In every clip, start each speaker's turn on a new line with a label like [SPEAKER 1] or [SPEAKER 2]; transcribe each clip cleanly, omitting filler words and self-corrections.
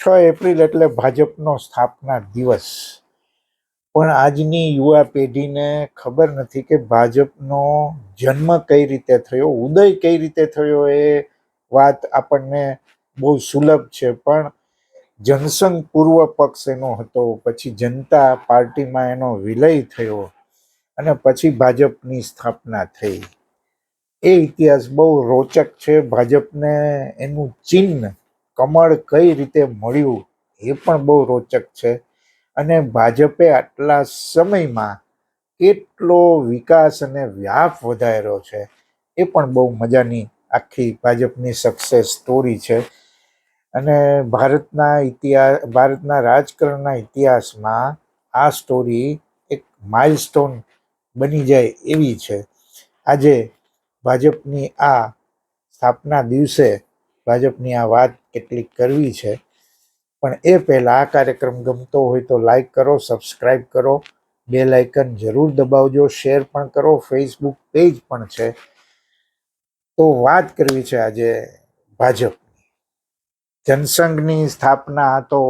[SPEAKER 1] April એટલે ભાજપનો સ્થાપના દિવસ. પણ આજની યુવા પેઢીને ખબર નથી કે ભાજપનો જન્મ કઈ રીતે થયો, ઉદય કઈ રીતે થયો. એ વાત આપણને બહુ સુલભ છે, પણ જનસંઘ પૂર્વ પક્ષ એનો હતો, પછી જનતા પાર્ટીમાં એનો વિલય થયો અને પછી ભાજપની સ્થાપના થઈ. એ ઇતિહાસ બહુ રોચક છે. ભાજપને એનું ચિહ્ન કમળ કઈ રીતે મળ્યું એ પણ બહુ રોચક છે. અને ભાજપે આટલા સમયમાં કેટલો વિકાસ અને વ્યાપ વધાર્યો છે, એ પણ બહુ મજાની આખી ભાજપની સક્સેસ સ્ટોરી છે. અને ભારતના રાજકારણના ઇતિહાસમાં આ સ્ટોરી એક માઇલસ્ટોન બની જાય એવી છે. આજે ભાજપની આ સ્થાપના દિવસે ભાજપની આ વાત કેટલીક કરવી છે. પણ એ પહેલાં આ કાર્યક્રમ ગમતો હોય તો લાઈક કરો, સબસ્ક્રાઈબ કરો, બેલ આઇકન જરૂર દબાવજો, શેર પણ કરો, ફેસબુક પેજ પણ છે. તો વાત કરવી છે આજે ભાજપ જનસંઘની સ્થાપના તો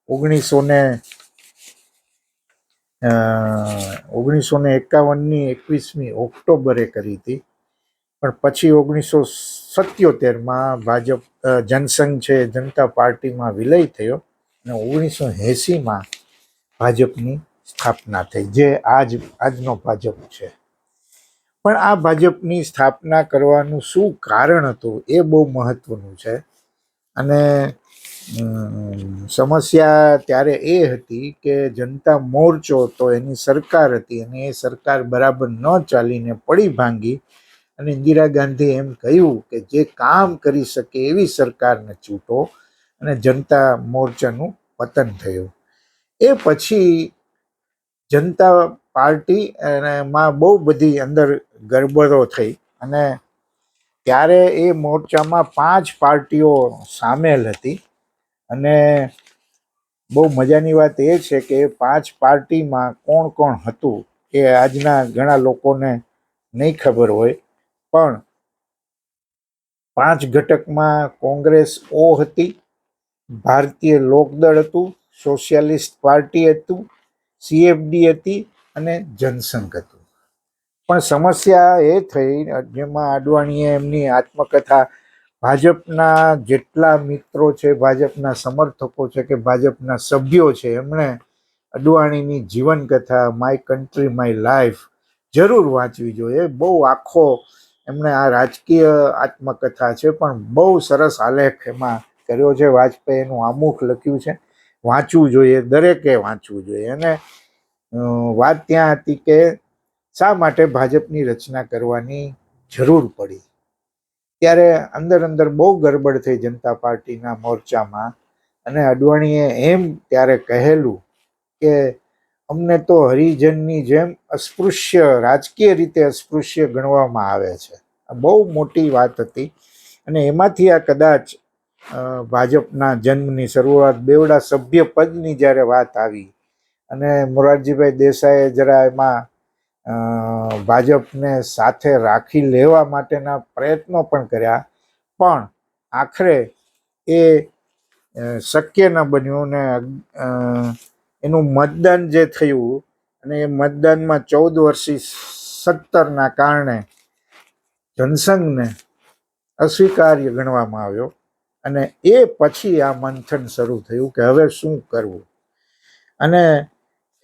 [SPEAKER 1] 1951ની 21મી ઓક્ટોબરે કરી હતી. પણ પછી 1977માં ભાજપ જનસંઘ છે જનતા પાર્ટીમાં વિલય થયો અને 1980માં ભાજપની સ્થાપના થઈ, જે આજનો ભાજપ છે. પણ આ ભાજપની સ્થાપના કરવાનું શું કારણ હતું એ બહુ મહત્વનું છે. અને સમસ્યા ત્યારે એ હતી કે જનતા મોરચો તો એની સરકાર હતી અને એ સરકાર બરાબર ન ચાલીને પડી ભાંગી. અને ઇન્દિરા ગાંધીએ એમ કહ્યું કે જે કામ કરી શકે એવી સરકારને ચૂંટો, અને જનતા મોરચાનું પતન થયું. એ પછી જનતા પાર્ટી માં બહુ બધી અંદર ગડબડો થઈ અને ત્યારે એ મોરચામાં 5 પાર્ટીઓ સામેલ હતી. અને બહુ મજાની વાત એ છે કે 5 પાર્ટીમાં કોણ કોણ હતું એ આજના ઘણા લોકોને નહીં ખબર હોય. પણ 5 ઘટકમાં કોંગ્રેસ હતી, ભારતીય લોકદળ હતું, સોશિયાલિસ્ટ પાર્ટી હતું, CFD હતી અને જનસંઘ હતું. પણ સમસ્યા એ થઈ, જેમાં અડવાણીએ એમની આત્મકથા, ભાજપના જેટલા મિત્રો છે, ભાજપના સમર્થકો છે કે ભાજપના સભ્યો છે, એમણે અડવાણીની જીવનકથા માય કન્ટ્રી માય લાઈફ જરૂર વાંચવી જોઈએ. બહુ આખો એમણે આ રાજકીય આત્મકથા છે, પણ બહુ સરસ આલેખ એમાં કર્યો છે. વાજપેયીનું આમુખ લખ્યું છે, વાંચવું જોઈએ, દરેકે વાંચવું જોઈએ. અને વાત ત્યાં હતી કે શા માટે ભાજપની રચના કરવાની જરૂર પડી. ત્યારે અંદર બહુ ગડબડ થઈ જનતા પાર્ટીના મોરચામાં. અને અડવાણીએ એમ ત્યારે કહેલું કે અમને તો હરિજનની જેમ અસ્પૃશ્ય, રાજકીય રીતે અસ્પૃશ્ય ગણવામાં આવે છે. આ બહુ મોટી વાત હતી. અને એમાંથી આ કદાચ ભાજપના જન્મની શરૂઆત, બેવડા સભ્ય પદની જ્યારે વાત આવી અને મોરારજીભાઈ દેસાઈએ જરા એમાં ભાજપને સાથે રાખી લેવા માટેના પ્રયત્નો પણ કર્યા, પણ આખરે એ શક્ય ન બન્યું. ને એનું મતદાન જે થયું અને એ મતદાનમાં 14 વર્ષથી 17ના કારણે જનસંઘને અસ્વીકાર્ય ગણવામાં આવ્યો. અને એ પછી આ મંથન શરૂ થયું કે હવે શું કરવું. અને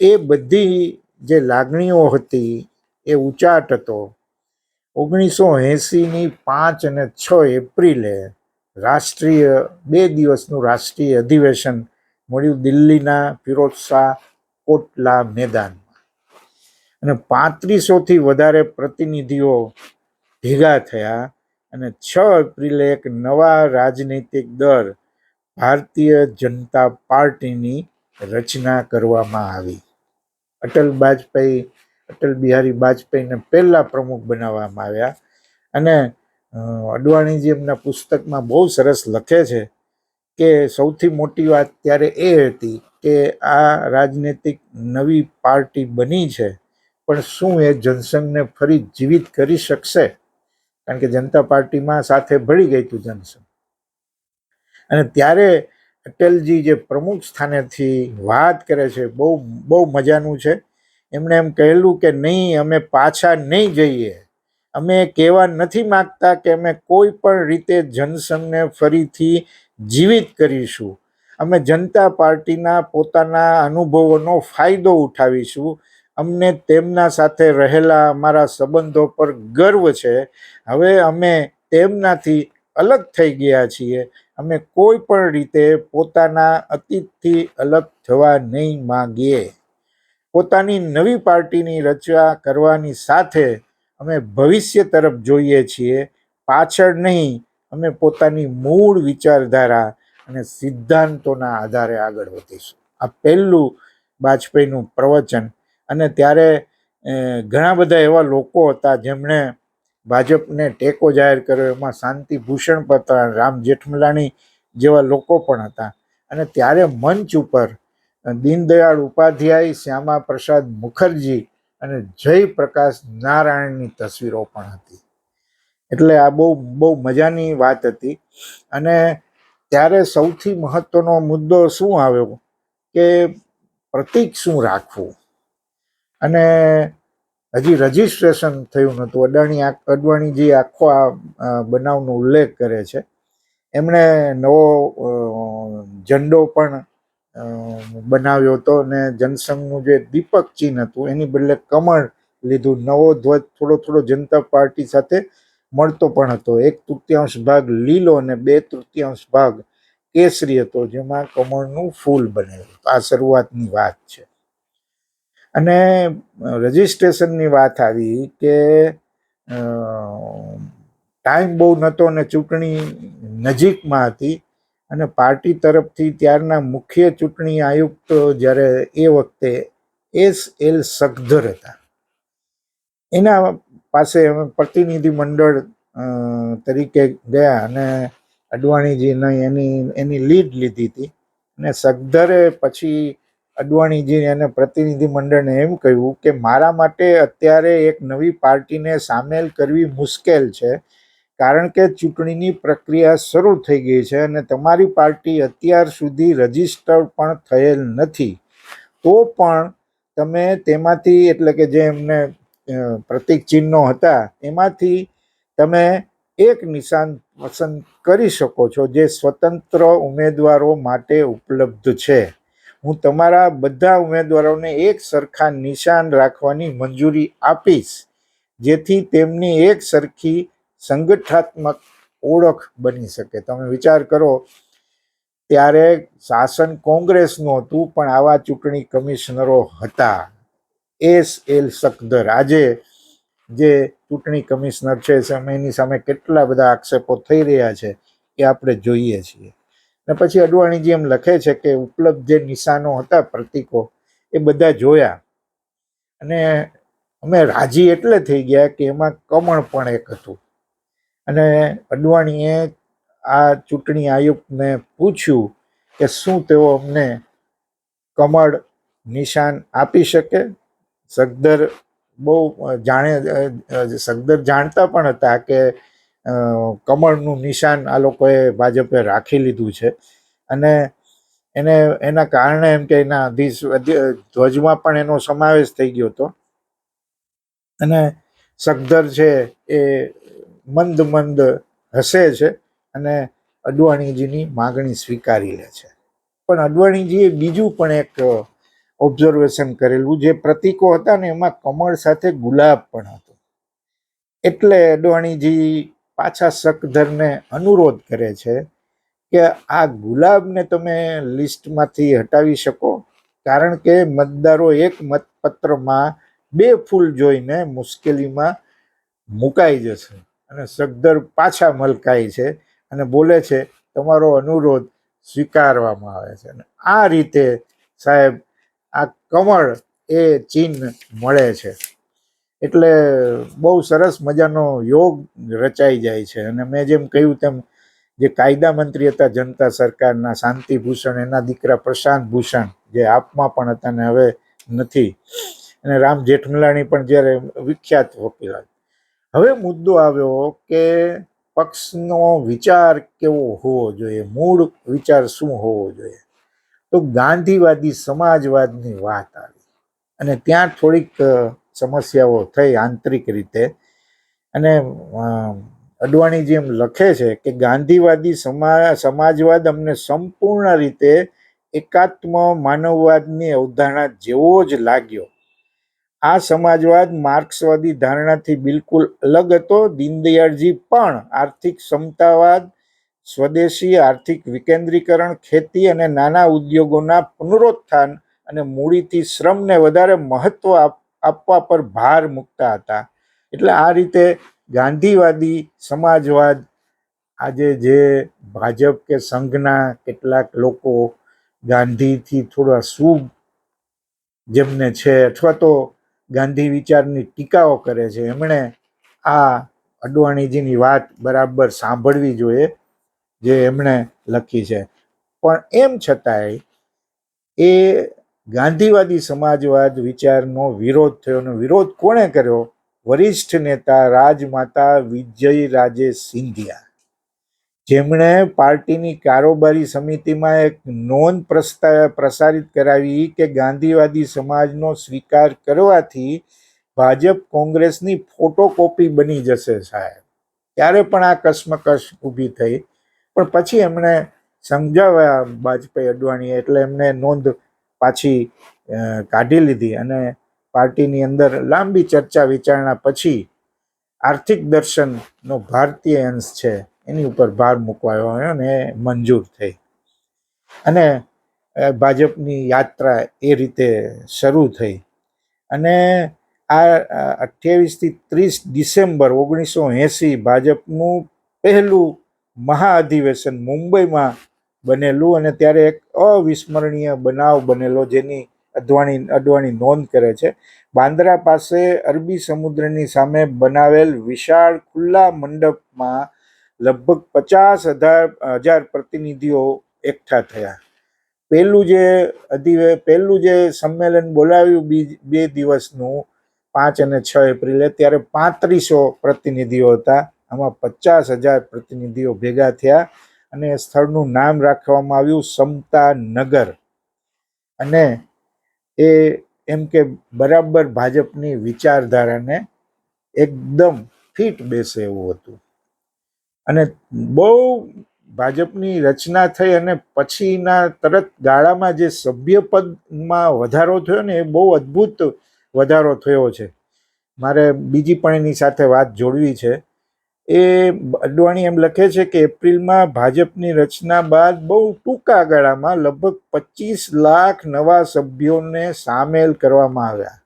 [SPEAKER 1] એ બધી જે લાગણીઓ હતી એ ઉચાટ હતો. 1980ની 5 અને 6 એપ્રિલે રાષ્ટ્રીય 2 દિવસનું રાષ્ટ્રીય અધિવેશન મળ્યું દિલ્હીના ફિરોઝશાહ કોટલા મેદાનમાં. અને 3500થી વધારે પ્રતિનિધિઓ ભેગા થયા અને 6 એપ્રિલે એક નવા રાજનૈતિક દળ ભારતીય જનતા પાર્ટીની રચના કરવામાં આવી. અટલ બિહારી વાજપેયીને પહેલા પ્રમુખ બનાવવામાં આવ્યા. અને અડવાણીજી એમના પુસ્તકમાં બહુ સરસ લખે છે કે સૌથી મોટી વાત ત્યારે એ હતી કે આ રાજનૈતિક નવી પાર્ટી બની છે, પણ શું એ જનસંઘને ફરી જીવિત કરી શકશે? કારણ કે જનતા પાર્ટીમાં સાથે ભળી ગઈ હતું જનસંઘ. અને ત્યારે અટલજી જે પ્રમુખ સ્થાનેથી વાત કરે છે બહુ બહુ મજાનું છે. એમણે એમ કહેલું કે નહીં, અમે પાછા નહીં જઈએ. અમે કહેવા નથી માગતા કે અમે કોઈ પણ રીતે જનસંઘને ફરીથી જીવિત કરીશું. અમે જનતા પાર્ટીના પોતાના અનુભવોનો ફાયદો ઉઠાવીશું. અમને તેમના સાથે રહેલા અમારા સંબંધો પર ગર્વ છે. હવે અમે તેમનાથી અલગ થઈ ગયા છીએ. અમે કોઈ પણ રીતે પોતાના અતીતથી અલગ થવા નહીં માંગીએ. પોતાની નવી પાર્ટીની રચના કરવાની સાથે અમે ભવિષ્ય તરફ જોઈએ છીએ, પાછળ નહીં. અમે પોતાની મૂળ વિચારધારા અને સિદ્ધાંતોના આધારે આગળ વધીશું. આ પહેલું વાજપેયીનું પ્રવચન. અને ત્યારે ઘણા બધા એવા લોકો હતા જેમણે ભાજપને ટેકો જાહેર કર્યો. એમાં શાંતિ ભૂષણ પણ હતા, રામ જેઠમલાણી જેવા લોકો પણ હતા. અને ત્યારે મંચ ઉપર દીનદયાળ ઉપાધ્યાય, શ્યામા પ્રસાદ મુખર્જી અને જયપ્રકાશ નારાયણની તસવીરો પણ હતી. એટલે આ બહુ બહુ મજાની વાત હતી. અને ત્યારે સૌથી મહત્વનો મુદ્દો શું આવ્યો કે પ્રતીક શું રાખવું. અને હજી રજીસ્ટ્રેશન થયું નહોતું. અડવાણીજી આખો આ બનાવનો ઉલ્લેખ કરે છે. એમણે નવો ઝંડો પણ બનાવ્યો હતો અને જનસંઘનું જે દીપક ચિહ્ન હતું એની બદલે કમળ લીધું. નવો ધ્વજ થોડો થોડો જનતા પાર્ટી સાથે મળતો પણ હતો. 1/3 ભાગ લીલો અને 2/3 ભાગ કેસરી હતો, જેમાં કમળનું ફૂલ બનેલું. આ શરૂઆતની વાત છે. અને રજીસ્ટ્રેશનની વાત આવી કે ટાઈમ બહુ નહોતો અને ચૂંટણી નજીકમાં હતી. અને પાર્ટી તરફથી ત્યારના મુખ્ય ચૂંટણી આયુક્ત જ્યારે એ વખતે SL સખધર હતા, એના પાસે અમે પ્રતિનિધિ મંડળ તરીકે ગયા અને અડવાણીજીને એની લીડ લીધી હતી. અને સખધરે પછી અડવાણીજી અને પ્રતિનિધિ મંડળને એમ કહ્યું કે મારા માટે અત્યારે એક નવી પાર્ટીને સામેલ કરવી મુશ્કેલ છે, કારણ કે ચૂંટણીની પ્રક્રિયા શરૂ થઈ ગઈ છે અને તમારી પાર્ટી અત્યાર સુધી રજીસ્ટર પણ થયેલ નથી. તો પણ તમે તેમાંથી, એટલે કે જે એમને પ્રતીક ચિહ્નો હતા એમાંથી તમે એક નિશાન પસંદ કરી શકો છો જે સ્વતંત્ર ઉમેદવારો માટે ઉપલબ્ધ છે. હું તમારા બધા ઉમેદવારોને એક સરખા નિશાન રાખવાની મંજૂરી આપીશ, જેથી તેમની એક સરખી સંગઠનાત્મક ઓળખ બની શકે. તમે વિચાર કરો, ત્યારે શાસન કોંગ્રેસનું હતું પણ આવા ચૂંટણી કમિશનરો હતા. SL સખધર આજે જે ચૂંટણી કમિશનર છે એની સામે કેટલા બધા આક્ષેપો થઈ રહ્યા છે એ આપણે જોઈએ છીએ. અને પછી અડવાણીજી એમ લખે છે કે ઉપલબ્ધ જે નિશાનો હતા, પ્રતીકો, એ બધા જોયા અને અમે રાજી એટલે થઈ ગયા કે એમાં કમળ પણ એક હતું. અને અડવાણીએ આ ચૂંટણી આયુક્તને પૂછ્યું કે શું તેઓ અમને કમળ નિશાન આપી શકે. સખધર બહુ સખધર જાણતા પણ હતા કે કમળનું નિશાન આ લોકોએ ભાજપે રાખી લીધું છે. અને એના કારણે એમ કે એના ધ્વજમાં પણ એનો સમાવેશ થઈ ગયો હતો. અને સખધર છે એ મંદ મંદ હસે છે અને અડવાણીજીની માગણી સ્વીકારી લે છે. પણ અડવાણીજીએ બીજું પણ એક ઓબ્ઝર્વેશન કરેલું. જે પ્રતીકો હતા ને એમાં કમળ સાથે ગુલાબ પણ હતો. એટલે અડવાણીજી પાછા સખધરને અનુરોધ કરે છે કે આ ગુલાબને તમે લિસ્ટમાંથી હટાવી શકો, કારણ કે મતદારો એક મતપત્રમાં 2 ફૂલ જોઈને મુશ્કેલીમાં મુકાઈ જશે. અને સખધર પાછા મલકાય છે અને બોલે છે તમારો અનુરોધ સ્વીકારવામાં આવે છે. અને આ રીતે સાહેબ આ કમળ એ ચિહ્ન મળે છે. એટલે બહુ સરસ મજાનો યોગ રચાઈ જાય છે. અને મેં જેમ કહ્યું તેમ જે કાયદા મંત્રી હતા જનતા સરકારના, શાંતિ ભૂષણ, એના દીકરા પ્રશાંત ભૂષણ જે આપમાં પણ હતા ને હવે નથી, અને રામ જેઠમલાણી પણ જ્યારે વિખ્યાત વકીલ. હવે મુદ્દો આવ્યો કે પક્ષનો વિચાર કેવો હોવો જોઈએ, મૂળ વિચાર શું હોવો જોઈએ, તો ગાંધીવાદી સમાજવાદની વાત આવી અને ત્યાં થોડીક સમસ્યાઓ થઈ આંતરિક રીતે. અને અડવાણીજી એમ લખે છે કે ગાંધીવાદી સમાજવાદ અમને સંપૂર્ણ રીતે એકાત્મ માનવવાદની અવધારણા જેવો જ લાગ્યો. આ સમાજવાદ માર્ક્સવાદી ધારણાથી બિલકુલ અલગ હતો. દીનદયાળજી પણ આર્થિક સમતાવાદ, સ્વદેશી આર્થિક વિકેન્દ્રીકરણ, ખેતી અને નાના ઉદ્યોગોના પુનરુત્થાન અને મૂડીથી શ્રમને વધારે મહત્વ આપવા પર ભાર મૂકતા હતા. એટલે આ રીતે ગાંધીવાદી સમાજવાદ આજે જે ભાજપ કે સંઘના કેટલાક લોકો ગાંધીથી થોડા શુભ જેમને છે અથવા તો ગાંધી વિચારની ટીકાઓ કરે છે, એમણે આ અડવાણીજીની વાત બરાબર સાંભળવી જોઈએ જે એમણે લખી છે. પણ એમ છતાંય એ ગાંધીવાદી સમાજવાદ વિચારનો વિરોધ થયો. અને વિરોધ કોણે કર્યો? વરિષ્ઠ નેતા રાજમાતા વિજયરાજે સિંધિયા, જેમણે પાર્ટીની કારોબારી સમિતિમાં એક નોંધ પ્રસારિત કરાવી કે ગાંધીવાદી સમાજનો સ્વીકાર કરવાથી ભાજપ કોંગ્રેસની ફોટોકોપી બની જશે સાહેબ. ત્યારે પણ આ કશ્મકશ ઊભી થઈ. પણ પછી એમણે સમજાવ્યા વાજપેયી અડવાણીએ, એટલે એમને નોંધ પાછી કાઢી લીધી અને પાર્ટીની અંદર લાંબી ચર્ચા વિચારણા પછી આર્થિક દર્શનનો ભારતીય અંશ છે એની ઉપર ભાર મૂકવાયો અને મંજૂર થઈ અને ભાજપની યાત્રા એ રીતે શરૂ થઈ. અને આ 28થી 30 ડિસેમ્બર 1980 ભાજપનું પહેલું મહાઅધિવેશન મુંબઈમાં બનેલું અને ત્યારે એક અવિસ્મરણીય બનાવ બનેલો જેની અડવાણી નોંધ કરે છે. બાંદ્રા પાસે અરબી સમુદ્રની સામે બનાવેલ વિશાળ ખુલ્લા મંડપમાં લગભગ 50,000 પ્રતિનિધિઓ એકઠા થયા. પહેલું જે સંમેલન બોલાવ્યું 2 દિવસનું 5 અને 6 એપ્રિલે, ત્યારે 3500 પ્રતિનિધિઓ હતા. આમાં 50,000 પ્રતિનિધિઓ ભેગા થયા અને સ્થળનું નામ રાખવામાં આવ્યું સમતા નગર. અને એ એમ કે બરાબર ભાજપની વિચારધારાને એકદમ ફિટ બેસે એવું હતું. અને બહુ ભાજપની રચના થઈ અને પછીના તરત ગાળામાં જે સભ્યપદમાં વધારો થયો ને, એ બહુ અદ્ભુત વધારો થયો છે. મારે બીજી પણ એની સાથે વાત જોડવી છે. એ અડવાણી એમ લખે છે કે એપ્રિલમાં ભાજપની રચના બાદ બહુ ટૂંકા ગાળામાં લગભગ 25 લાખ નવા સભ્યોને સામેલ કરવામાં આવ્યા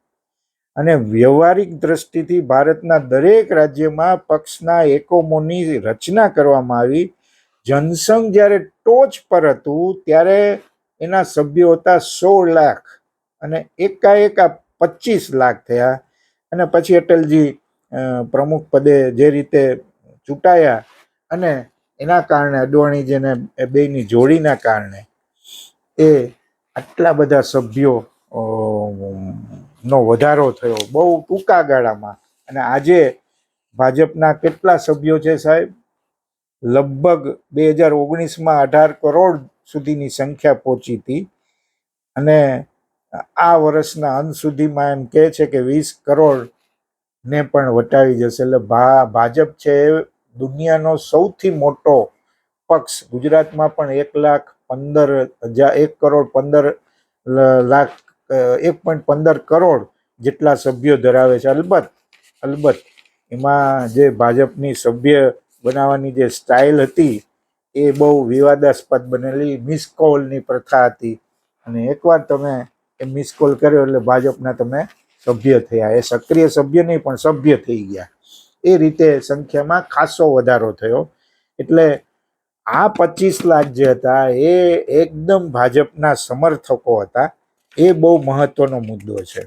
[SPEAKER 1] અને વ્યવહારિક દ્રષ્ટિથી ભારતના દરેક રાજ્યમાં પક્ષના એકમોની રચના કરવામાં આવી. જનસંઘ જ્યારે ટોચ પર હતું ત્યારે એના સભ્યો હતા 16 લાખ અને એકાએક આ 25 લાખ થયા. અને પછી અટલજી પ્રમુખ પદે જે રીતે ચૂંટાયા અને એના કારણે અડવાણીજીને એ બેની જોડીના કારણે એ આટલા બધા સભ્યો નો વધારો થયો બહુ ટૂંકા ગાળામાં. અને આજે ભાજપના કેટલા સભ્યો છે સાહેબ? લગભગ 2019માં 18 કરોડ સુધીની સંખ્યા પહોંચી હતી અને આ વર્ષના અંત સુધીમાં એમ કહે છે કે 20 કરોડ ને પણ વટાવી જશે. એટલે ભાજપ છે દુનિયાનો સૌથી મોટો પક્ષ. ગુજરાતમાં પણ 1,15 કરોડ જેટલા સભ્યો ધરાવે છે. અલબત્ત એમાં જે ભાજપની સભ્ય બનાવવાની જે સ્ટાઇલ હતી એ બહુ વિવાદાસ્પદ બનેલી. મિસ કોલની પ્રથા હતી અને એકવાર તમે એ મિસ કોલ કર્યો એટલે ભાજપના તમે સભ્ય થયા. એ સક્રિય સભ્ય નહીં પણ સભ્ય થઈ ગયા. એ રીતે સંખ્યામાં ખાસો વધારો થયો. એટલે આ 25 લાખ જે હતા એ એકદમ ભાજપના સમર્થકો હતા. એ બહુ મહત્વનો મુદ્દો છે.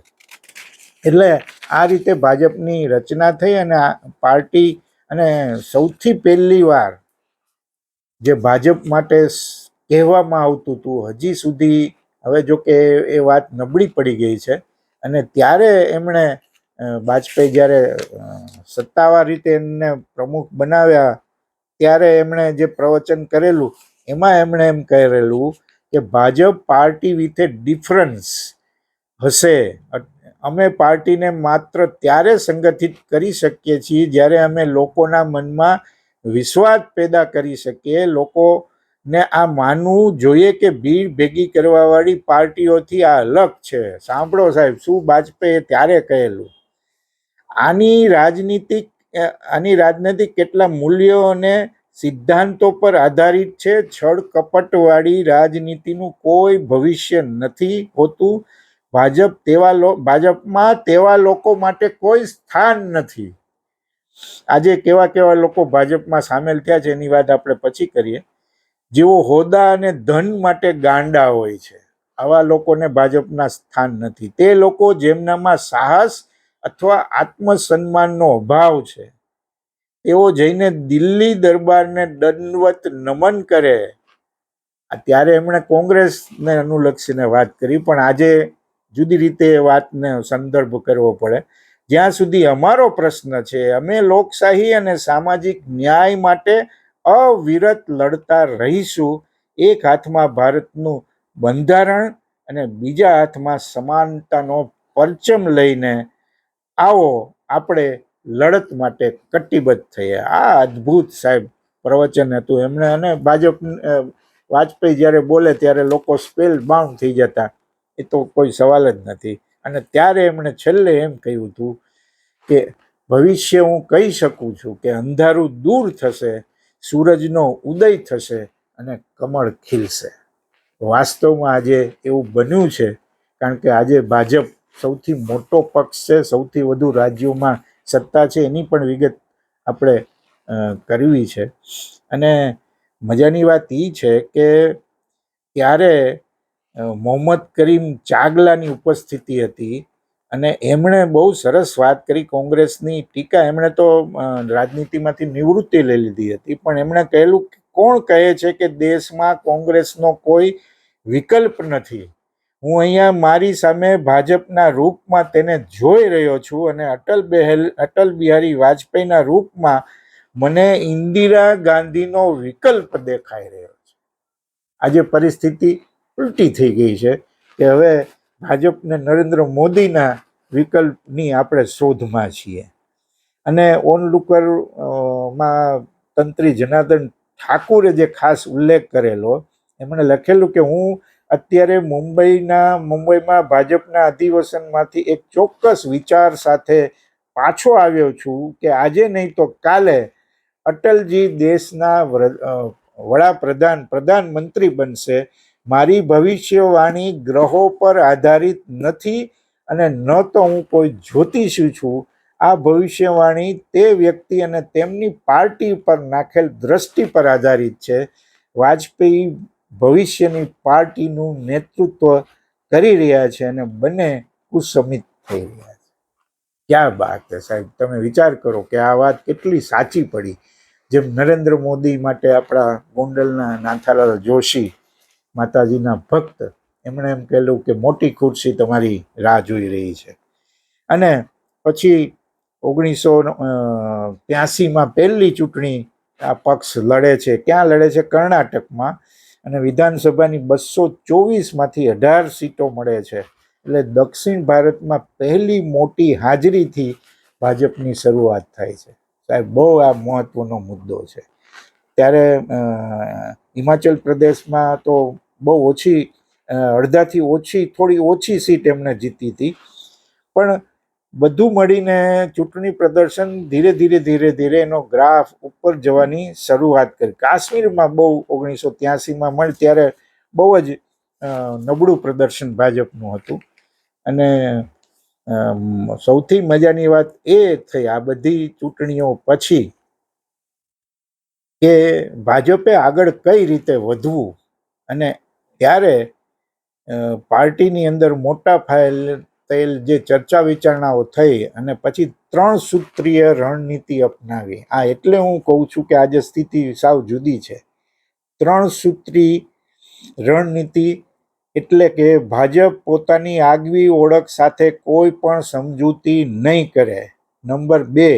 [SPEAKER 1] એટલે આ રીતે ભાજપની રચના થઈ અને પાર્ટી અને સૌથી પહેલી વાર જે ભાજપ માટે કહેવામાં આવતું હતું હજી સુધી, હવે જો કે એ વાત નબળી પડી ગઈ છે. અને ત્યારે એમણે વાજપેયી જ્યારે સત્તાવાર રીતે એમને પ્રમુખ બનાવ્યા ત્યારે એમણે જે પ્રવચન કરેલું એમાં એમણે એમ કહેલું કે Bhajpa party with a difference હશે. અમે પાર્ટીને માત્ર ત્યારે સંગઠિત કરી શકીએ છીએ જ્યારે અમે લોકોના મનમાં વિશ્વાસ પેદા કરી શકીએ. લોકોને આ માનવું જોઈએ કે ભીડ ભેગી કરવાવાળી પાર્ટીઓથી આ અલગ છે. સાંભળો સાહેબ, શું વાજપેયીએ ત્યારે કહેલું. આની રાજનીતિ કેટલા મૂલ્યો અને સિદ્ધાંતો પર આધારિત છે. છળ કપટવાળી રાજનીતિનું કોઈ ભવિષ્ય નથી હોતું. ભાજપમાં તેવા લોકો માટે કોઈ સ્થાન નથી. આજે કેવા કેવા લોકો ભાજપમાં સામેલ થયા છે એની વાત આપણે પછી કરીએ. જેઓ હોદ્દા અને ધન માટે ગાંડા હોય છે, આવા લોકોને ભાજપના સ્થાન નથી. તે લોકો જેમનામાં સાહસ અથવા આત્મસન્માનનો અભાવ છે, તેઓ જઈને દિલ્હી દરબારને દંડવત નમન કરે. ત્યારે એમણે કોંગ્રેસને અનુલક્ષીને વાત કરી, પણ આજે જુદી રીતે વાતને સંદર્ભ કરવો પડે. જ્યાં સુધી અમારો પ્રશ્ન છે, અમે લોકશાહી અને સામાજિક ન્યાય માટે અવિરત લડતા રહીશું. એક હાથમાં ભારતનું બંધારણ અને બીજા હાથમાં સમાનતાનો પરચમ લઈને આવો આપણે લડત માટે કટિબદ્ધ થઈએ. આ અદ્ભુત સાહેબ પ્રવચન હતું એમણે. અને ભાજપ વાજપેયી જ્યારે બોલે ત્યારે લોકો સ્પેલ બાઉન્ડ થઈ જતા, એ તો કોઈ સવાલ જ નથી. અને ત્યારે એમણે છેલ્લે એમ કહ્યું હતું કે ભવિષ્ય હું કહી શકું છું કે અંધારું દૂર થશે, સૂરજનો ઉદય થશે અને કમળ ખીલશે. વાસ્તવમાં આજે એવું બન્યું છે, કારણ કે આજે ભાજપ સૌથી મોટો પક્ષ છે, સૌથી વધુ રાજ્યોમાં સત્તા છે. એની પણ વિગત આપણે કરવી છે. અને મજાની વાત એ છે કે ત્યારે મોહમ્મદ કરીમ ચાગલાની ઉપસ્થિતિ હતી અને એમણે બહુ સરસ વાત કરી. કોંગ્રેસની ટીકા, એમણે તો રાજનીતિમાંથી નિવૃત્તિ લઈ લીધી હતી, પણ એમણે કહેલું કોણ કહે છે કે દેશમાં કોંગ્રેસનો કોઈ વિકલ્પ નથી. હું અહીંયા મારી સામે ભાજપના રૂપમાં તેને જોઈ રહ્યો છું અને અટલ બિહારી વાજપેયીના રૂપમાં મને ઇન્દિરા ગાંધીનો વિકલ્પ દેખાઈ રહ્યો છે. આજે પરિસ્થિતિ ઉલટી થઈ ગઈ છે કે હવે ભાજપને નરેન્દ્ર મોદીના વિકલ્પની આપણે શોધમાં છીએ. અને ઓનલુકરમાં તંત્રી જનાર્દન ઠાકુરે જે ખાસ ઉલ્લેખ કરેલો, એમણે લખેલું કે હું અત્યારે મુંબઈમાં ભાજપના અધિવેશનમાંથી એક ચોક્કસ વિચાર સાથે પાછો આવ્યો છું કે આજે નહીં તો કાલે અટલજી દેશના પ્રધાનમંત્રી બનશે. મારી ભવિષ્યવાણી ગ્રહો પર આધારિત નથી અને ન તો હું કોઈ જ્યોતિષી છું. આ ભવિષ્યવાણી તે વ્યક્તિ અને તેમની પાર્ટી પર નાખેલ દ્રષ્ટિ પર આધારિત છે. વાજપેયી ભવિષ્યની પાર્ટીનું નેતૃત્વ કરી રહ્યા છે અને બંને કુસમિત થઈ રહ્યા છે. ક્યાં બાત છે સાહેબ, તમે વિચાર કરો કે આ વાત કેટલી સાચી પડી. જેમ નરેન્દ્ર મોદી માટે આપણા ગોંડલના નાથાલાલ જોશી, માતાજીના ભક્ત, એમણે એમ કહેલું કે મોટી ખુરશી તમારી રાહ જોઈ રહી છે. અને પછી 1983માં પહેલી ચૂંટણી આ પક્ષ લડે છે. ક્યાં લડે છે? કર્ણાટકમાં. અને વિધાનસભાની 224માંથી 18 સીટો મળે છે. એટલે દક્ષિણ ભારતમાં પહેલી મોટી હાજરીથી ભાજપની શરૂઆત થાય છે. સાહેબ, બહુ આ મહત્વનો મુદ્દો છે. ત્યારે હિમાચલ પ્રદેશમાં તો બહુ ઓછી, અડધાથી ઓછી, થોડી ઓછી સીટ એમણે જીતી હતી. પણ બધું મળીને ચૂંટણી પ્રદર્શન ધીરે ધીરે એનો ગ્રાફ ઉપર જવાની શરૂઆત કરી. કાશ્મીરમાં બહુ 1983માં મળી ત્યારે બહુ જ નબળું પ્રદર્શન ભાજપનું હતું. અને સૌથી મજાની વાત એ થઈ આ બધી ચૂંટણીઓ પછી કે ભાજપે આગળ કઈ રીતે વધવું. અને ત્યારે પાર્ટીની અંદર મોટા થયેલ જે ચર્ચા વિચારણાઓ થઈ અને પછી 3 સૂત્રીય રણનીતિ અપનાવી. આ એટલે હું કહું છું કે આજે સ્થિતિ સાવ જુદી છે. 3 સૂત્રી રણનીતિ એટલે કે ભાજપ પોતાની આગવી ઓળખ સાથે કોઈ પણ સમજૂતી નહીં કરે. નંબર 2,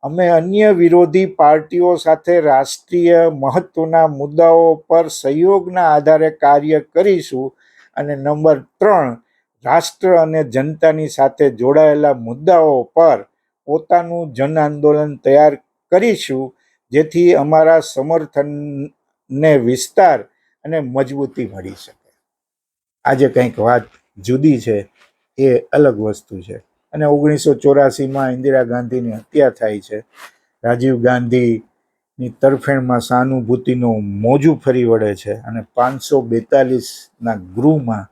[SPEAKER 1] અમે અન્ય વિરોધી પાર્ટીઓ સાથે રાષ્ટ્રીય મહત્વના મુદ્દાઓ પર સહયોગના આધારે કાર્ય કરીશું. અને નંબર 3, રાષ્ટ્ર અને જનતાની સાથે જોડાયેલા મુદ્દાઓ પર પોતાનું જન આંદોલન તૈયાર કરીશું, જેથી અમારા સમર્થનને વિસ્તાર અને મજબૂતી મળી શકે. આજે કંઈક વાત જુદી છે, એ અલગ વસ્તુ છે. અને 1984માં ઇન્દિરા ગાંધીની હત્યા થાય છે. રાજીવ ગાંધીની તરફેણમાં સહાનુભૂતિનું મોજું ફરી વળે છે અને 542ના ગૃહમાં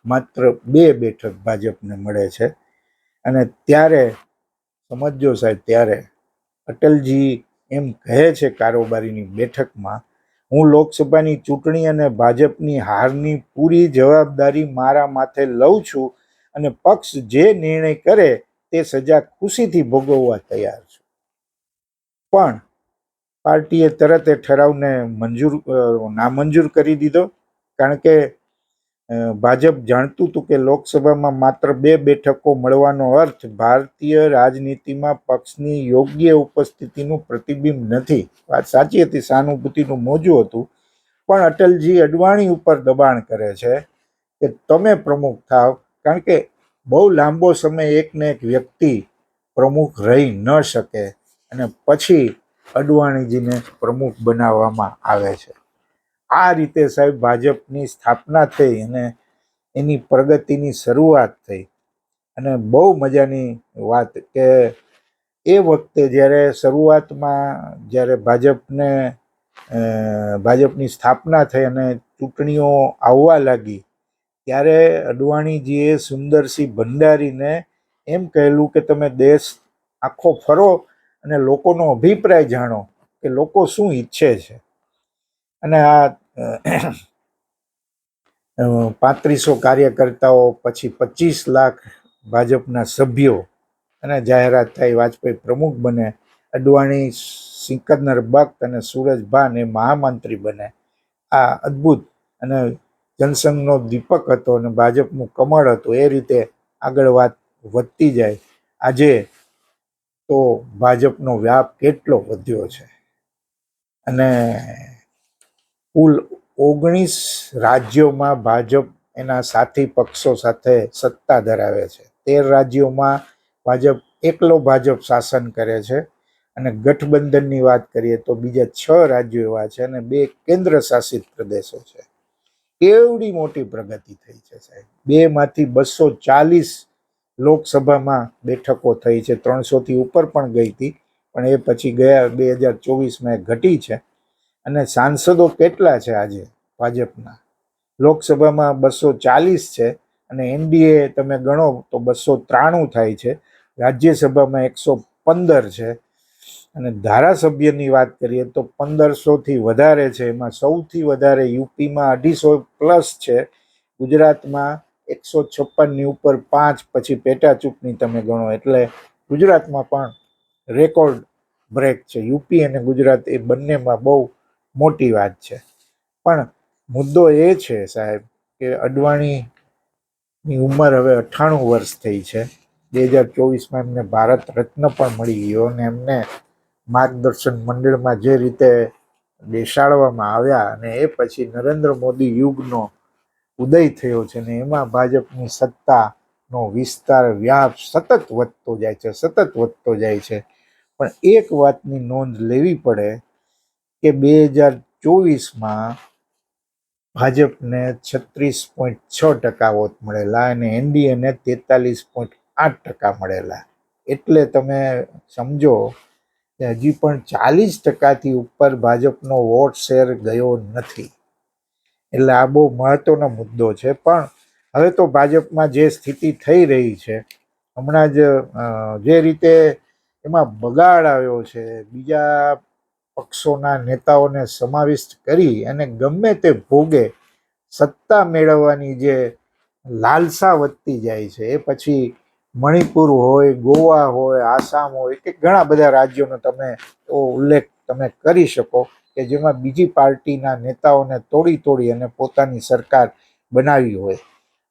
[SPEAKER 1] માત્ર 2 બેઠક ભાજપને મળે છે. અને ત્યારે સમજો સાહેબ, ત્યારે અટલજી એમ કહે છે કારોબારીની બેઠકમાં, હું લોકસભાની ચૂંટણી અને ભાજપની હારની પૂરી જવાબદારી મારા માથે લઉં છું અને પક્ષ જે નિર્ણય કરે તે સજા ખુશીથી ભોગવવા તૈયાર છું. પણ પાર્ટીએ તરત એ ઠરાવને નામંજૂર કરી દીધો, કારણ કે ભાજપ જાણતું હતું કે લોકસભામાં માત્ર 2 બેઠકો મળવાનો અર્થ ભારતીય રાજનીતિમાં પક્ષની યોગ્ય ઉપસ્થિતિનું પ્રતિબિંબ નથી. વાત સાચી હતી, સહાનુભૂતિનું મોજું હતું. પણ અટલજી અડવાણી ઉપર દબાણ કરે છે કે તમે પ્રમુખ થાવ, કારણ કે બહુ લાંબો સમય એકને એક વ્યક્તિ પ્રમુખ રહી ન શકે. અને પછી અડવાણીજીને પ્રમુખ બનાવવામાં આવે છે. આ રીતે સાહેબ ભાજપની સ્થાપના થઈ અને એની પ્રગતિની શરૂઆત થઈ. અને બહુ મજાની વાત કે એ વખતે જ્યારે શરૂઆતમાં જ્યારે ભાજપની સ્થાપના થઈ અને ચૂંટણીઓ આવવા લાગી, ત્યારે અડવાણીજીએ સુંદરસિંહ ભંડારીને એમ કહેલું કે તમે દેશ આખો ફરો અને લોકોનો અભિપ્રાય જાણો કે લોકો શું ઈચ્છે છે. અને આ 3500 કાર્યકર્તાઓ, પછી 25 લાખ ભાજપના સભ્યો, અને જાહેરાત થઈ, વાજપેયી પ્રમુખ બને, અડવાણી, સિકંદર બખ્ત અને સૂરજભાન એ મહામંત્રી બને. આ અદ્ભુત અને જનસંઘનો દીપક હતો અને ભાજપનું કમળ હતું. એ રીતે આગળ વાત વધતી જાય. આજે તો ભાજપનો વ્યાપ કેટલો વધ્યો છે અને કુલ 19 રાજ્યોમાં ભાજપ એના સાથી પક્ષો સાથે સત્તા ધરાવે છે. 13 રાજ્યોમાં એકલો ભાજપ શાસન કરે છે. અને ગઠબંધનની વાત કરીએ તો બીજા 6 રાજ્યો એવા છે અને 2 કેન્દ્ર શાસિત પ્રદેશો છે. કેવડી મોટી પ્રગતિ થઈ છે સાહેબ. 2માંથી 240 લોકસભામાં બેઠકો થઈ છે. 300થી ઉપર પણ ગઈ હતી, પણ એ પછી ગયા 2024માં ઘટી છે. અને સાંસદો કેટલા છે આજે ભાજપના? લોકસભામાં 240 છે અને એનડીએ તમે ગણો તો 293 થાય છે. રાજ્યસભામાં 115 છે. અને ધારાસભ્યની વાત કરીએ તો 1500થી વધારે છે. એમાં સૌથી વધારે યુપીમાં 250+ છે, ગુજરાતમાં 156ની ઉપર 5, પછી પેટા ચૂંટણી તમે ગણો એટલે ગુજરાતમાં પણ રેકોર્ડ બ્રેક છે. યુપી અને ગુજરાત એ બંનેમાં બહુ મોટી વાત છે. પણ મુદ્દો એ છે સાહેબ કે અડવાણીની ઉંમર હવે 98 વર્ષ થઈ છે. 2024માં એમને ભારત રત્ન પણ મળી ગયો અને એમને માર્ગદર્શન મંડળમાં જે રીતે બેસાડવામાં આવ્યા અને એ પછી નરેન્દ્ર મોદી યુગનો ઉદય થયો છે ને એમાં ભાજપની સત્તાનો વિસ્તાર, વ્યાપ સતત વધતો જાય છે. પણ એક વાતની નોંધ લેવી પડે કે 2024માં ભાજપને 36.6% વોટ મળેલા અને એનડીએને 43.8% મળેલા. એટલે તમે સમજો કે હજી પણ 40%થી ઉપર ભાજપનો વોટ શેર ગયો નથી. એટલે આ બહુ મહત્વનો મુદ્દો છે. પણ હવે તો ભાજપમાં જે સ્થિતિ થઈ રહી છે, હમણાં જ જે રીતે એમાં બગાડ આવ્યો છે, બીજા પક્ષોના નેતાઓને સમાવિષ્ટ કરી અને ગમે તે ભોગે સત્તા મેળવવાની જે લાલસા વધતી જાય છે, એ પછી મણિપુર હોય, ગોવા હોય, આસામ હોય કે ઘણા બધા રાજ્યોનો તમે ઉલ્લેખ તમે કરી શકો કે જેમાં બીજી પાર્ટીના નેતાઓને તોડી અને પોતાની સરકાર બનાવી હોય.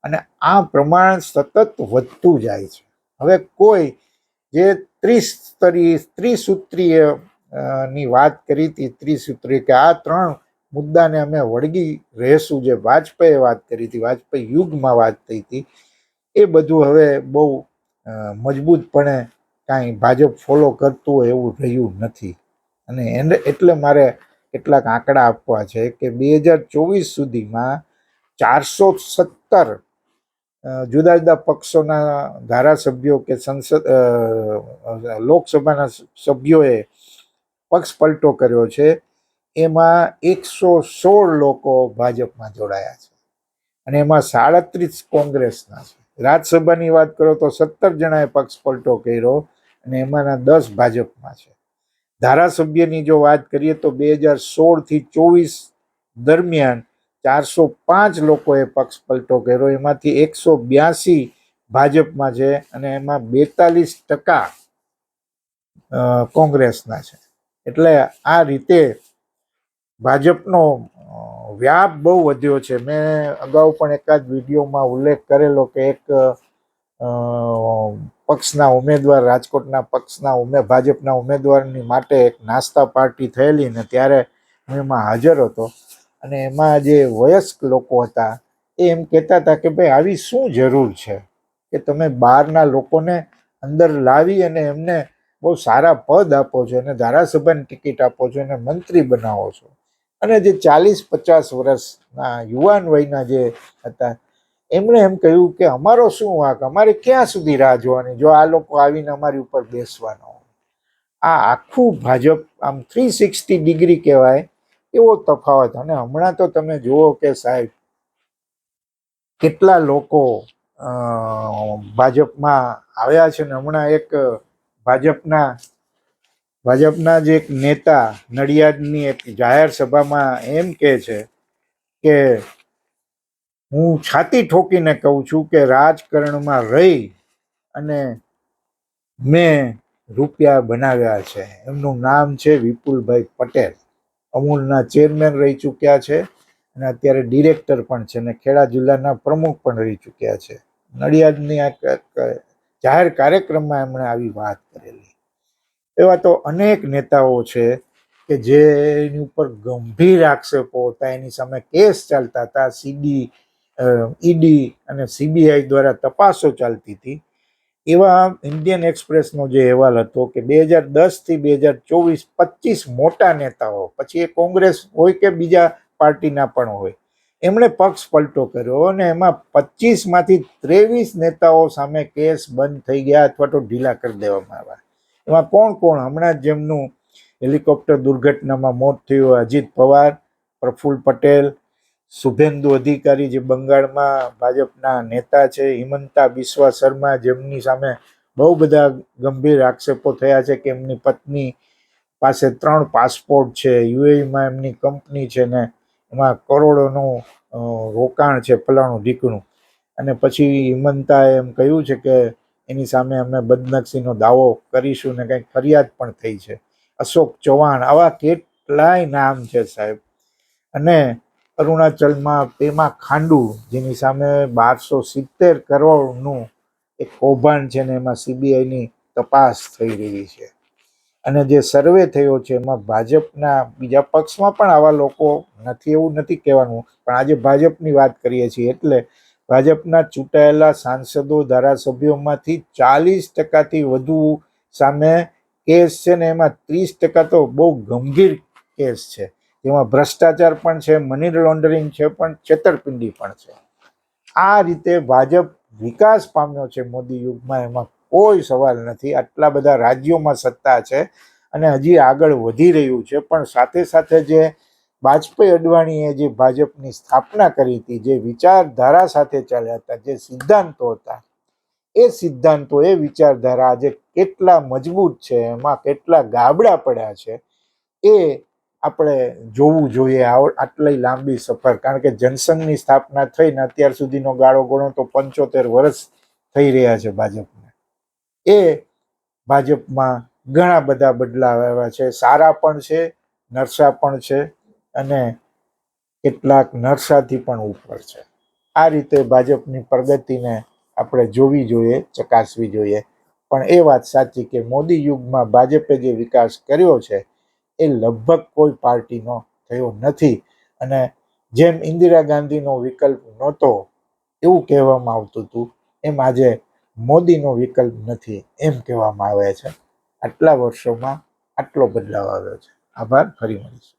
[SPEAKER 1] અને આ પ્રમાણ સતત વધતું જાય છે. હવે કોઈ જે ત્રિસૂત્રીય ની વાત કરી હતી, ત્રિસૂત્રીય કે આ 3 મુદ્દાને અમે વળગી રહેશું, જે વાજપેયી વાત કરી હતી, વાજપેયી યુગમાં વાત થઈ હતી, એ બધું હવે બહુ મજબૂતપણે કાંઈ ભાજપ ફોલો કરતું હોય એવું રહ્યું નથી. અને એટલે મારે કેટલાક આંકડા આપવા છે કે 2024 સુધીમાં 417 જુદા જુદા પક્ષોના ધારાસભ્યો કે સંસદ લોકસભાના સભ્યોએ પક્ષ પલટો કર્યો છે. એમાં 116 લોકો ભાજપમાં જોડાયા છે અને એમાં 37 કોંગ્રેસના છે. રાજ્યસભાની વાત કરો તો 17 જણાએ પક્ષ પલટો કર્યો અને એમાંના 10 ભાજપમાં છે. ધારાસભ્યની જો વાત કરીએ તો 2016 થી 24 દરમિયાન 405 લોકોએ પક્ષ પલટો કર્યો, એમાંથી 182 ભાજપમાં છે અને એમાં 42% કોંગ્રેસના છે. એટલે આ રીતે ભાજપનો વ્યાપ બહુ વધ્યો છે. મેં અગાઉ પણ એકાદ વિડીયોમાં ઉલ્લેખ કરેલો કે એક પક્ષના ઉમેદવાર, રાજકોટના પક્ષના ભાજપના ઉમેદવારની માટે એક નાસ્તા પાર્ટી થયેલી ને ત્યારે હું એમાં હાજર હતો અને એમાં જે વયસ્ક લોકો હતા એ એમ કહેતા હતા કે ભાઈ આવી શું જરૂર છે કે તમે બહારના લોકોને અંદર લાવી અને એમને બહુ સારા પદ આપો છો અને ધારાસભાની ટિકિટ આપો છો અને મંત્રી બનાવો છો, અને જે 40-50 વર્ષના યુવાન વયના જે હતા એમણે એમ કહ્યું કે અમારો શું વાંક, અમારે ક્યાં સુધી રાહ જોવાની જો આ લોકો આવીને અમારી ઉપર બેસવાનો. આ આખું ભાજપ આમ 360 ડિગ્રી કહેવાય એવો તફાવત. અને હમણાં તો તમે જુઓ કે સાહેબ કેટલા લોકો ભાજપમાં આવ્યા છે ને હમણાં એક ભાજપના જે એક નેતા નડિયાદની એક જાહેર સભામાં એમ કહે છે કે હું છાતી ઠોકીને કહું છું કે રાજકારણમાં રહી અને મેં રૂપિયા બનાવ્યા છે. એમનું નામ છે વિપુલભાઈ પટેલ. અમૂલના ચેરમેન રહી ચૂક્યા છે અને અત્યારે ડિરેક્ટર પણ છે અને ખેડા જિલ્લાના પ્રમુખ પણ રહી ચૂક્યા છે. નડિયાદની જાહેર કાર્યક્રમમાં એમણે આવી વાત કરેલી. એવા તો અનેક નેતાઓ છે કે જેની ઉપર ગંભીર આક્ષેપો હતા, એની સામે કેસ ચાલતા હતા, ઈડી અને CBI દ્વારા તપાસો ચાલતી હતી. એવા ઇન્ડિયન એક્સપ્રેસનો જે અહેવાલ હતો કે 2010 થી 2024 25 મોટા નેતાઓ, પછી એ કોંગ્રેસ હોય કે બીજા પાર્ટીના પણ હોય, એમણે પક્ષ પલટો કર્યો અને એમાં 25માંથી 23 નેતાઓ સામે કેસ બંધ થઈ ગયા અથવા તો ઢીલા કરી દેવામાં આવ્યા. એમાં કોણ કોણ? હમણાં જ જેમનું હેલિકોપ્ટર દુર્ઘટનામાં મોત થયું, અજીત પવાર, પ્રફુલ્લ પટેલ, શુભેન્દુ અધિકારી જે બંગાળમાં ભાજપના નેતા છે, હિમંતા બિસ્વા શર્મા જેમની સામે બહુ બધા ગંભીર આક્ષેપો થયા છે કે એમની પત્ની પાસે 3 પાસપોર્ટ છે, UAEમાં એમની કંપની છે ને એમાં કરોડોનું રોકાણ છે, ફલાણું ઢીકણું. અને પછી હિમંતાએ એમ કહ્યું છે કે એની સામે અમે બદનક્ષીનો દાવો કરીશું ને કંઈક ફરિયાદ પણ થઈ છે. અશોક ચૌહાણ, આવા કેટલાય નામ છે સાહેબ. અને અરુણાચલમાં પેમા ખાંડુ જેની સામે 1270 કરોડનું એક કૌભાંડ છે ને એમાં CBIની તપાસ થઈ રહી છે. અને જે સર્વે થયો છે એમાં ભાજપના બીજા પક્ષમાં પણ આવા લોકો નથી એવું નથી કહેવાનું, પણ આજે ભાજપની વાત કરીએ છીએ એટલે ભાજપના ચૂંટાયેલા સાંસદો, ધારાસભ્યોમાંથી 40%થી વધુ સામે કેસ છે ને એમાં 30% તો બહુ ગંભીર કેસ છે, જેમાં ભ્રષ્ટાચાર પણ છે, મની લોન્ડરિંગ છે, પણ છેતરપિંડી પણ છે. આ રીતે ભાજપ વિકાસ પામ્યો છે મોદી યુગમાં, એમાં કોઈ સવાલ નથી. આટલા બધા રાજ્યોમાં સત્તા છે અને હજી આગળ વધી રહ્યું છે. પણ સાથે સાથે જે વાજપેયી અડવાણીએ જે ભાજપની સ્થાપના કરી હતી, જે વિચારધારા સાથે ચાલ્યા હતા, જે સિદ્ધાંતો હતા, એ સિદ્ધાંતો, એ વિચારધારા આજે કેટલા મજબૂત છે, એમાં કેટલા ગાબડા પડ્યા છે, એ આપણે જોવું જોઈએ આટલી લાંબી સફર. કારણ કે જનસંઘની સ્થાપના થઈને અત્યાર સુધીનો ગાળો ગણો તો 75 વર્ષ થઈ રહ્યા છે ભાજપને. એ ભાજપમાં ઘણા બધા બદલાવ આવ્યા છે, સારા પણ છે, નરસા પણ છે અને કેટલાક નરસાથી પણ ઉપર છે. આ રીતે ભાજપની પ્રગતિને આપણે જોવી જોઈએ, ચકાસવી જોઈએ. પણ એ વાત સાચી કે મોદી યુગમાં ભાજપે જે વિકાસ કર્યો છે એ લગભગ કોઈ પાર્ટીનો થયો નથી. અને જેમ ઇન્દિરા ગાંધીનો વિકલ્પ નહોતો એવું કહેવામાં આવતું હતું, એમ આજે મોદીનો વિકલ્પ નથી એમ કહેવામાં આવે છે. આટલા વર્ષોમાં આટલો બદલાવ આવ્યો છે. આભાર, ફરી મળીશું.